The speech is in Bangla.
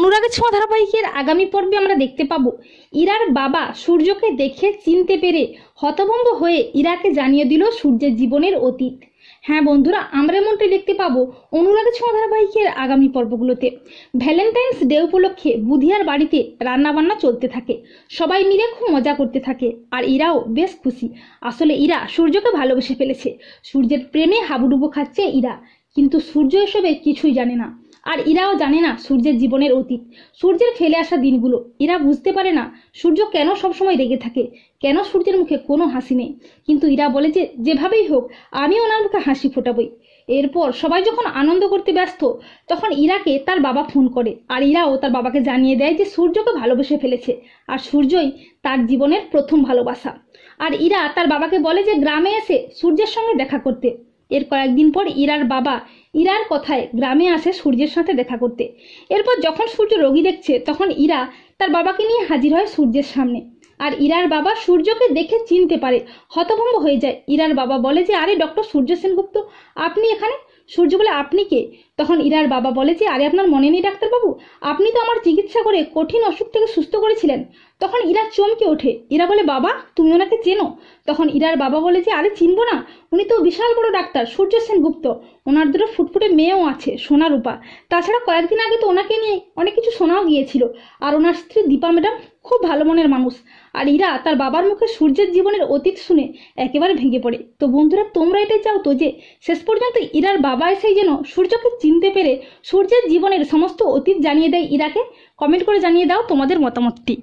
অনুরাগের ছোঁয়া ধারাবাহিকের আগামী পর্বে আমরা দেখতে পাবো ইরার বাবা সূর্যকে দেখে চিনতে পেরে হতভম্ব হয়ে ইরাকে জানিয়ে দিল সূর্যের জীবনের অতীত। হ্যাঁ বন্ধুরা, আমরা এমনটাই দেখতে পাবো অনুরাগের ছোঁয়া ধারাবাহিকের আগামী পর্বগুলোতে। ভ্যালেন্টাইন্স ডে উপলক্ষে বুধিয়ার বাড়িতে রান্নাবান্না চলতে থাকে, সবাই মিলে খুব মজা করতে থাকে আর ইরাও বেশ খুশি। আসলে ইরা সূর্যকে ভালোবেসে ফেলেছে, সূর্যের প্রেমে হাবুডুবু খাচ্ছে ইরা, কিন্তু সূর্য এসবে কিছুই জানে না। আর ইরাও জানে না সূর্যের জীবনের অতীত, সূর্যের ফেলে আসা দিনগুলো। ইরা বুঝতে পারে না সূর্য কেন সবসময় রেগে থাকে, কেন সূর্যের মুখে কোনো হাসি নেই। কিন্তু ইরা বলে যে যেভাবেই হোক আমি ওনার মুখে হাসি ফোটাবই। এরপর সবাই যখন আনন্দ করতে ব্যস্ত তখন ইরাকে তার বাবা ফোন করে, আর ইরাও তার বাবাকে জানিয়ে দেয় যে সূর্যকে ভালোবেসে ফেলেছে আর সূর্যই তার জীবনের প্রথম ভালোবাসা। আর ইরা তার বাবাকে বলে যে গ্রামে এসে সূর্যের সঙ্গে দেখা করতে। এর কয়েকদিন পর ইরার বাবা ইরার কথায় গ্রামে আসে সূর্যের সাথে দেখা করতে। এরপর যখন সূর্য রোগী দেখছে তখন ইরা তার বাবাকে নিয়ে হাজির হয় সূর্যের সামনে। আর ইরার বাবা সূর্যকে দেখে চিনতে পারে, হতভম্ব হয়ে যায়। ইরার বাবা বলে যে আরে ডক্টর সূর্য সেনগুপ্ত, আপনি এখানে? সূর্য বলে আপনি কে? তখন ইরার বাবা বলে যে আরে আপনার মনে নেই ডাক্তারবাবু, আপনি তো আমার চিকিৎসা করে কঠিন অসুখ থেকে সুস্থ করেছিলেন। তখন ইরা চমকে ওঠে, ইরা বলে বাবা তুমি ওনাকে চেনো? তখন ইরার বাবা বলে যে আরে চিনবো না, উনি তো বিশাল বড় ডাক্তার সূর্য সেনগুপ্ত, ওনার দুটো ফুটফুটে মেয়েও আছে সোনা রূপা। তাছাড়া কয়েকদিন আগে তো ওনাকে নিয়ে অনেক কিছু শোনাও গিয়েছিল। আর ওনার স্ত্রী দীপা ম্যাডাম খুব ভালো মনের মানুষ। আর ইরা তার বাবার মুখে সূর্যের জীবনের অতীত শুনে একেবারে ভেঙে পড়ে। তো বন্ধুরা, তোমরা এটাই চাও তো যে শেষ পর্যন্ত ইরার বাবা এসেই যেন সূর্যকে চিনতে পেরে সূর্যের জীবনের সমস্ত অতীত জানিয়ে দেয় ইরাকে? কমেন্ট করে জানিয়ে দাও তোমাদের মতামতটি।